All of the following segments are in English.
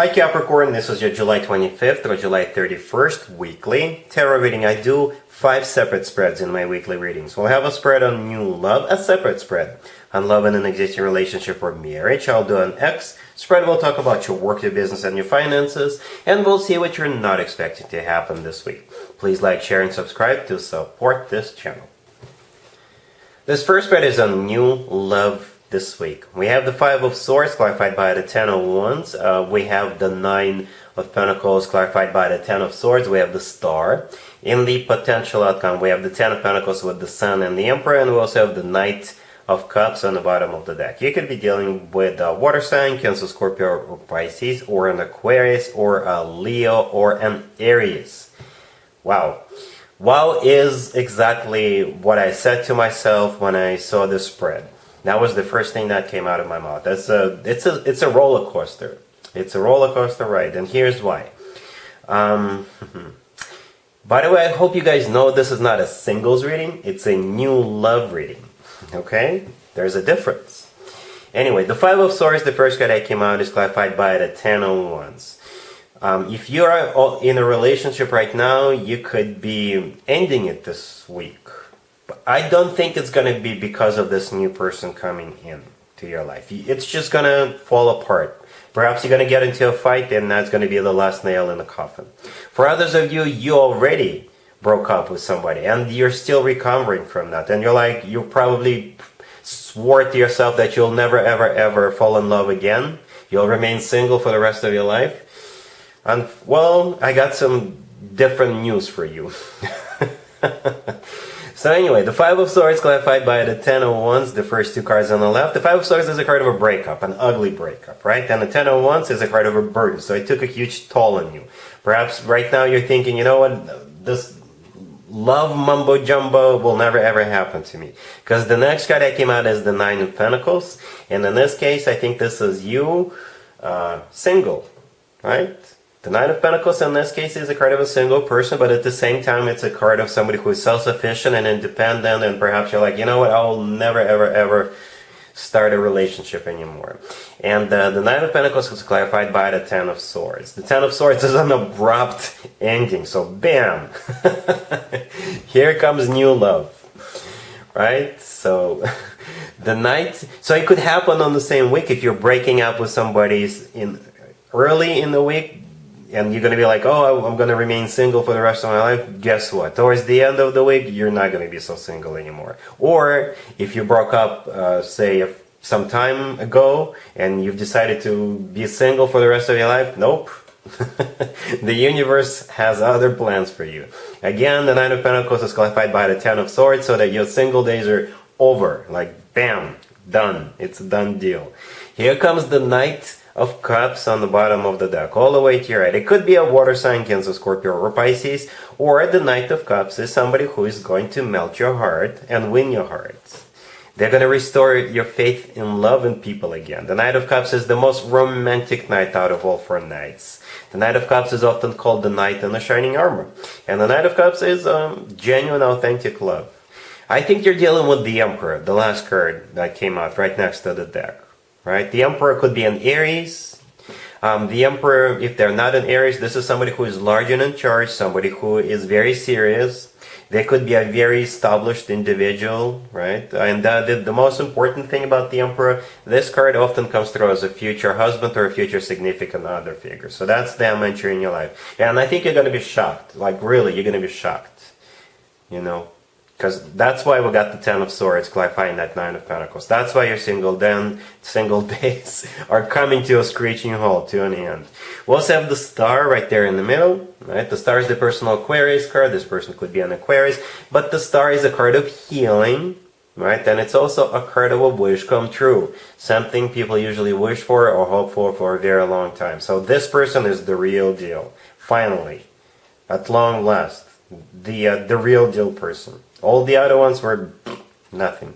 Hi Capricorn, this is your July 25th or July 31st weekly tarot reading. I do 5 separate spreads in my weekly readings. We'll have a spread on new love, a separate spread on love in an existing relationship or marriage. I'll do an X spread. We'll talk about your work, your business, and your finances, and we'll see what you're not expecting to happen this week. Please like, share, and subscribe to support this channel. This first spread is on new love this week. We have the 5 of Swords clarified by the 10 of Wands. We have the 9 of Pentacles clarified by the 10 of Swords. We have the Star. In the potential outcome, we have the 10 of Pentacles with the Sun and the Emperor, and we also have the Knight of Cups on the bottom of the deck. You could be dealing with a water sign, Cancer, Scorpio, or Pisces, or an Aquarius, or a Leo, or an Aries. Wow. Wow is exactly what I said to myself when I saw this spread. That was the first thing that came out of my mouth. It's a roller coaster. It's a roller coaster ride, and here's why. By the way, I hope you guys know this is not a singles reading. It's a new love reading. Okay? There's a difference. Anyway, the 5 of Swords, the first card that came out, is clarified by the 10 of Wands. If you are in a relationship right now, you could be ending it this week. I don't think it's going to be because of this new person coming in to your life. It's just going to fall apart. Perhaps you're going to get into a fight, and that's going to be the last nail in the coffin. For others of you, you already broke up with somebody, and you're still recovering from that. And you probably swore to yourself that you'll never, ever, ever fall in love again. You'll remain single for the rest of your life. And, well, I got some different news for you. So anyway, the 5 of Swords clarified by the 10 of Wands, the first 2 cards on the left. The 5 of Swords is a card of a breakup, an ugly breakup, right? And the 10 of Wands is a card of a burden, so it took a huge toll on you. Perhaps right now you're thinking, you know what, this love mumbo jumbo will never ever happen to me. Because the next card that came out is the 9 of Pentacles, and in this case, I think this is you, single, right? The 9 of Pentacles in this case is a card of a single person, but at the same time it's a card of somebody who is self-sufficient and independent, and perhaps you're like, you know what, I will never ever ever start a relationship anymore. And the 9 of Pentacles is clarified by the 10 of Swords. The 10 of Swords is an abrupt ending, so bam! Here comes new love, right? So the Knight, so it could happen on the same week if you're breaking up with somebody early in the week. And you're going to be like, oh, I'm going to remain single for the rest of my life. Guess what? Towards the end of the week, you're not going to be so single anymore. Or if you broke up, say, some time ago, and you've decided to be single for the rest of your life, nope. The universe has other plans for you. Again, the 9 of Pentacles is clarified by the 10 of Swords, so that your single days are over. Like, bam, done. It's a done deal. Here comes the Knight of Cups on the bottom of the deck, all the way to your right. It could be a water sign, Cancer, Scorpio, or Pisces, or the Knight of Cups is somebody who is going to melt your heart and win your heart. They're going to restore your faith in love and people again. The Knight of Cups is the most romantic knight out of all 4 knights. The Knight of Cups is often called the knight in the shining armor. And the Knight of Cups is genuine, authentic love. I think you're dealing with the Emperor, the last card that came out right next to the deck. Right? The Emperor could be an Aries. The Emperor, if they're not an Aries, this is somebody who is large and in charge, somebody who is very serious. They could be a very established individual, right? And the most important thing about the Emperor, this card often comes through as a future husband or a future significant other figure. So that's them entering your life. And I think you're going to be shocked. Like, really, you're going to be shocked. You know? Because that's why we got the 10 of Swords clarifying that 9 of Pentacles. That's why you're single. Then single days are coming to a screeching halt, to an end. We also have the Star right there in the middle. Right? The Star is the personal Aquarius card. This person could be an Aquarius. But the Star is a card of healing. Right? And it's also a card of a wish come true. Something people usually wish for or hope for a very long time. So this person is the real deal. Finally. At long last. The real deal person. All the other ones were nothing.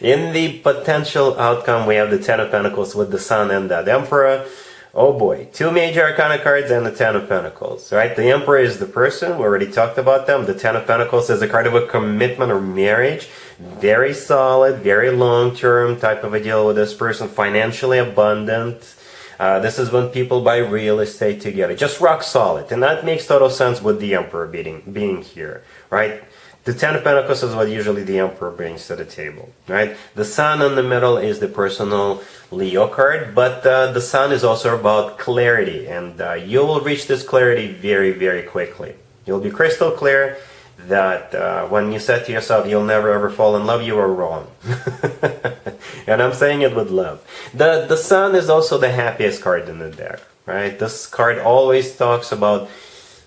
In the potential outcome, we have the 10 of Pentacles with the Sun and the Emperor. Oh boy, 2 major arcana cards and the 10 of Pentacles, right? The Emperor is the person, we already talked about them. The 10 of Pentacles is a card of a commitment or marriage. Very solid, very long-term type of a deal with this person. Financially abundant. This is when people buy real estate together, just rock solid, and that makes total sense with the Emperor being here, right? The Ten of Pentacles is what usually the Emperor brings to the table, right? The Sun in the middle is the personal Leo card, but the Sun is also about clarity, and you will reach this clarity very, very quickly. You'll be crystal clear that when you said to yourself, you'll never ever fall in love, you are wrong. And I'm saying it with love. The Sun is also the happiest card in the deck, right? This card always talks about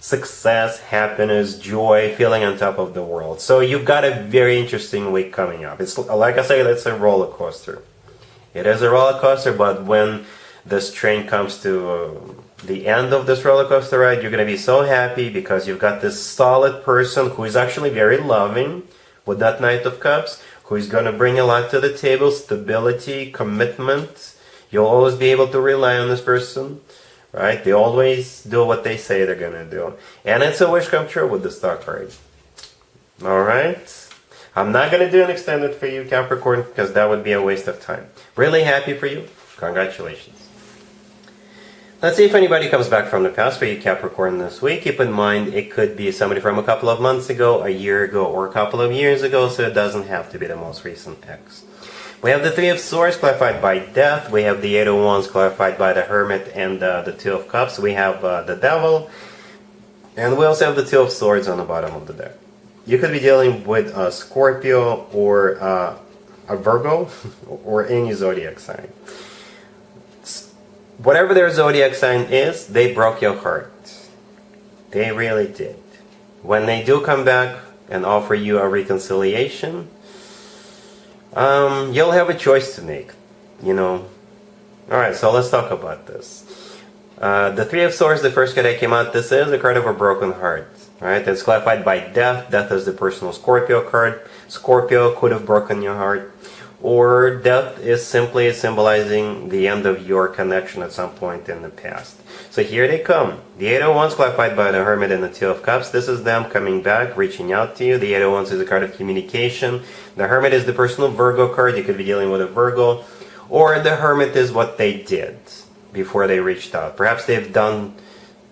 success, happiness, joy, feeling on top of the world. So you've got a very interesting week coming up. It's like I said, it's a roller coaster. It is a roller coaster, but when this train comes to the end of this roller coaster ride, you're going to be so happy because you've got this solid person who is actually very loving with that Knight of Cups, who is going to bring a lot to the table, stability, commitment. You'll always be able to rely on this person, right? They always do what they say they're going to do. And it's a wish come true with the Star card. All right? I'm not going to do an extended for you, Capricorn, because that would be a waste of time. Really happy for you. Congratulations. Let's see if anybody comes back from the past for you, Capricorn, this week. Keep in mind, it could be somebody from a couple of months ago, a year ago, or a couple of years ago, so it doesn't have to be the most recent ex. We have the Three of Swords clarified by Death. We have the Eight of Wands clarified by the Hermit and the Two of Cups. We have the Devil. And we also have the Two of Swords on the bottom of the deck. You could be dealing with a Scorpio or a Virgo or any zodiac sign. Whatever their zodiac sign is, they broke your heart. They really did. When they do come back and offer you a reconciliation, you'll have a choice to make, you know. Alright, so let's talk about this. The Three of Swords, the first card that came out, this is a card of a broken heart. Right? It's clarified by Death. Death is the personal Scorpio card. Scorpio could have broken your heart. Or Death is simply symbolizing the end of your connection at some point in the past. So here they come. The Eight of Wands clarified by the Hermit and the Two of Cups. This is them coming back, reaching out to you. The Eight of Wands is a card of communication. The Hermit is the personal Virgo card. You could be dealing with a Virgo. Or the Hermit is what they did before they reached out. Perhaps they've done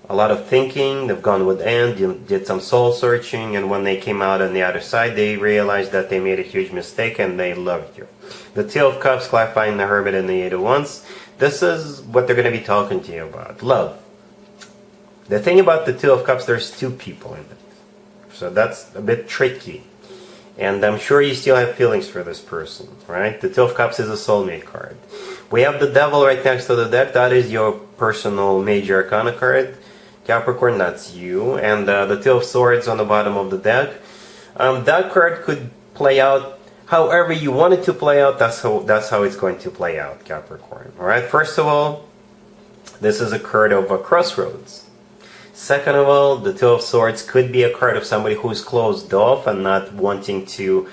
a lot of thinking, they've gone within, did some soul searching, and when they came out on the other side, they realized that they made a huge mistake and they loved you. The Two of Cups clarifying the Hermit and the Eight of Wands. This is what they're going to be talking to you about. Love. The thing about the Two of Cups, there's two people in it. So that's a bit tricky. And I'm sure you still have feelings for this person, right? The Two of Cups is a soulmate card. We have the Devil right next to the deck. That is your personal major arcana card. Capricorn, that's you. And the Two of Swords on the bottom of the deck. That card could play out however you want it to play out. That's how it's going to play out, Capricorn. Alright, first of all, this is a card of a crossroads. Second of all, the Two of Swords could be a card of somebody who's closed off and not wanting to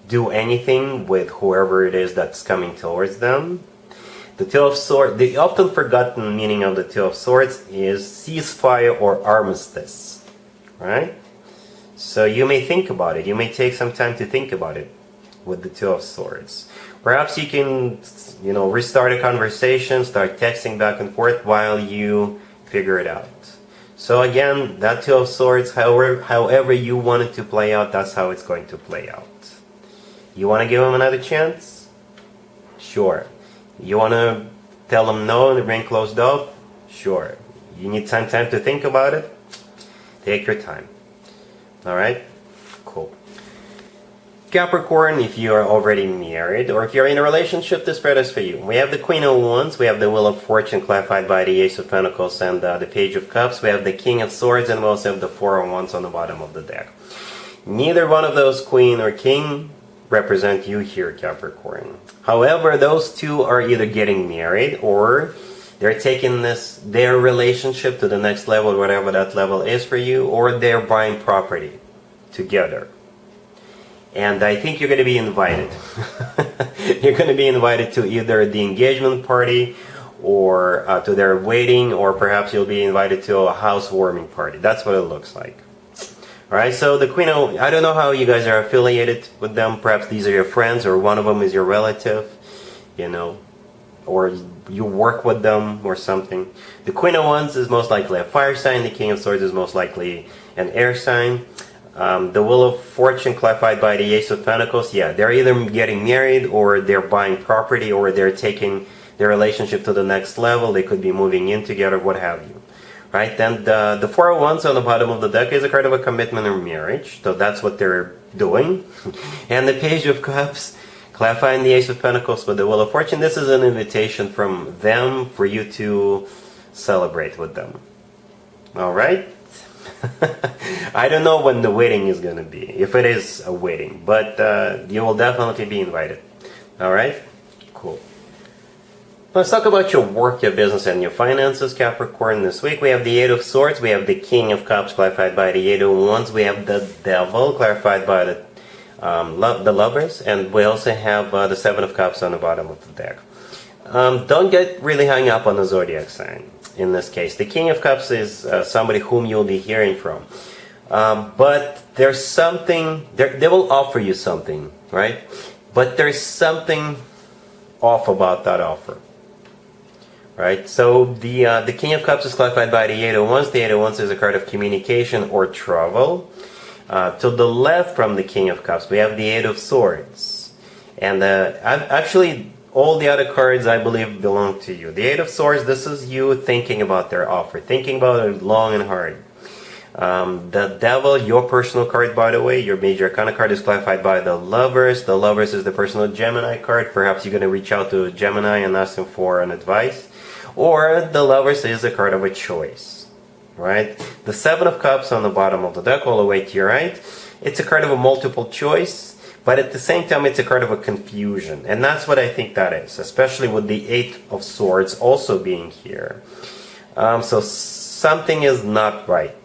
do anything with whoever it is that's coming towards them. The Two of Swords, the often forgotten meaning of the Two of Swords is ceasefire or armistice, right? So you may think about it. You may take some time to think about it with the Two of Swords. Perhaps you can, you know, restart a conversation, start texting back and forth while you figure it out. So again, that Two of Swords, however you want it to play out, that's how it's going to play out. You want to give him another chance? Sure. You want to tell them no and remain closed off? Sure. You need some time to think about it? Take your time. Alright? Cool. Capricorn, if you are already married or if you're in a relationship, this spread is for you. We have the Queen of Wands, we have the Wheel of Fortune clarified by the Ace of Pentacles and the Page of Cups. We have the King of Swords and we also have the Four of Wands on the bottom of the deck. Neither one of those, Queen or King, represent you here, Capricorn. However, those two are either getting married or they're taking their relationship to the next level, whatever that level is for you, or they're buying property together. And I think you're going to be invited. You're going to be invited to either the engagement party or to their wedding, or perhaps you'll be invited to a housewarming party. That's what it looks like. Alright, so the Queen of... I don't know how you guys are affiliated with them. Perhaps these are your friends or one of them is your relative. You know. or you work with them or something. The Queen of Wands is most likely a fire sign. The King of Swords is most likely an air sign. The Wheel of Fortune clarified by the Ace of Pentacles. Yeah, they're either getting married, or they're buying property, or they're taking their relationship to the next level. They could be moving in together, what have you. Right? Then the Four of Wands on the bottom of the deck is a card of a commitment or marriage. So that's what they're doing. And the Page of Cups, clarifying the Ace of Pentacles with the Wheel of Fortune. This is an invitation from them for you to celebrate with them. Alright? I don't know when the wedding is going to be, if it is a wedding, but you will definitely be invited. Alright? Cool. Let's talk about your work, your business, and your finances, Capricorn. This week we have the Eight of Swords, we have the King of Cups clarified by the Eight of Wands, we have the Devil clarified by the Lovers, and we also have the Seven of Cups on the bottom of the deck. Don't get really hung up on the zodiac sign in this case. The King of Cups is somebody whom you'll be hearing from. But there's something, they will offer you something, right? But there's something off about that offer. Right? So the King of Cups is clarified by the Eight of Wands. The Eight of Wands is a card of communication or travel. To the left from the King of Cups, we have the Eight of Swords. And actually, all the other cards, I believe, belong to you. The Eight of Swords, this is you thinking about their offer, thinking about it long and hard. The Devil, your personal card, by the way, your major arcana card, is clarified by the Lovers. The Lovers is the personal Gemini card. Perhaps you're going to reach out to a Gemini and ask them for an advice. Or the Lovers is a card of a choice. Right? The Seven of Cups on the bottom of the deck, all the way to your right, it's a card of a multiple choice, but at the same time it's a card of a confusion. And that's what I think that is, especially with the Eight of Swords also being here. So something is not right.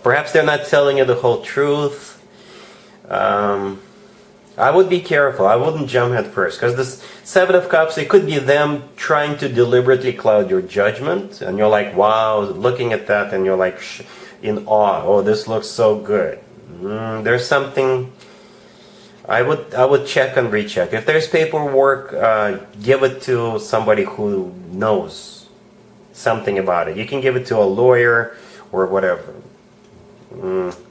Perhaps they're not telling you the whole truth. I would be careful. I wouldn't jump head first, because this Seven of Cups, it could be them trying to deliberately cloud your judgment, and you're like, wow, looking at that, and you're like in awe. Oh, this looks so good. There's something. I would check and recheck. If there's paperwork, give it to somebody who knows something about it. You can give it to a lawyer or whatever.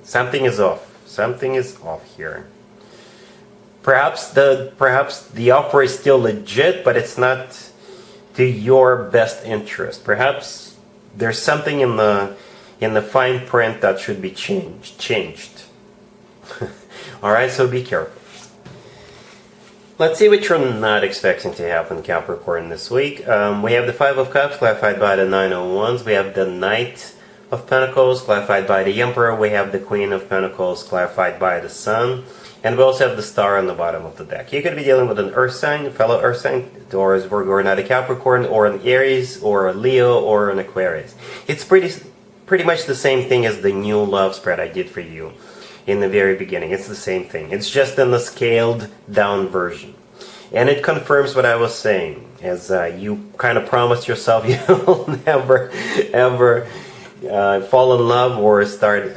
Something is off. Something is off here. Perhaps the offer is still legit, but it's not to your best interest. Perhaps there's something in the fine print that should be changed. All right, so be careful. Let's see what you're not expecting to happen, Capricorn, this week. We have the Five of Cups clarified by the Nine of Wands. We have the Knight of Pentacles clarified by the Emperor. We have the Queen of Pentacles clarified by the Sun. And we also have the Star on the bottom of the deck. You could be dealing with an Earth sign, a fellow Earth sign, or as Virgo or not a Capricorn, or an Aries, or a Leo, or an Aquarius. It's pretty much the same thing as the new love spread I did for you in the very beginning. It's the same thing. It's just in the scaled down version. And it confirms what I was saying, as you kind of promised yourself you'll never, ever fall in love or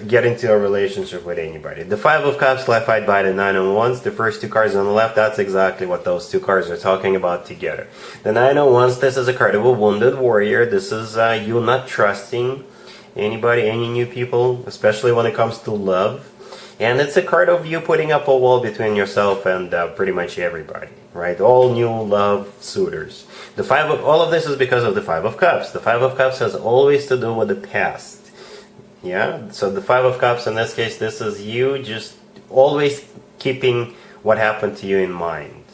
get into a relationship with anybody. The Five of Cups clarified by the Nine of Wands. The first two cards on the left, that's exactly what those two cards are talking about together. The Nine of Wands, this is a card of a wounded warrior. This is you not trusting anybody, any new people, especially when it comes to love. And it's a card of you putting up a wall between yourself and pretty much everybody, right? All new love suitors. All of this is because of the Five of Cups. The Five of Cups has always to do with the past. Yeah? So the Five of Cups, in this case, this is you just always keeping what happened to you in mind.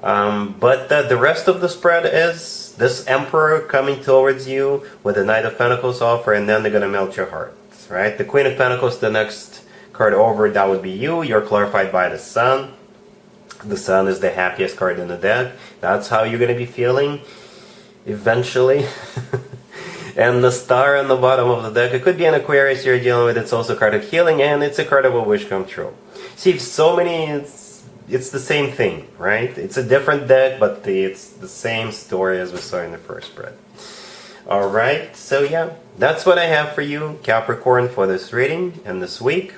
But the rest of the spread is this Emperor coming towards you with the Knight of Pentacles offer, and then they're going to melt your heart. Right? The Queen of Pentacles, the next card over, that would be you. You're clarified by the Sun. The Sun is the happiest card in the deck. That's how you're going to be feeling eventually. And the Star on the bottom of the deck, it could be an Aquarius you're dealing with. It's also a card of healing, and it's a card of a wish come true. See, so many, it's the same thing, right? It's a different deck, but it's the same story as we saw in the first spread. Alright, so yeah, that's what I have for you, Capricorn, for this reading and this week.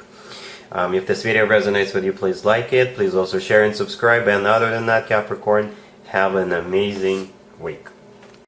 If this video resonates with you, please like it. Please also share and subscribe. And other than that, Capricorn, have an amazing week.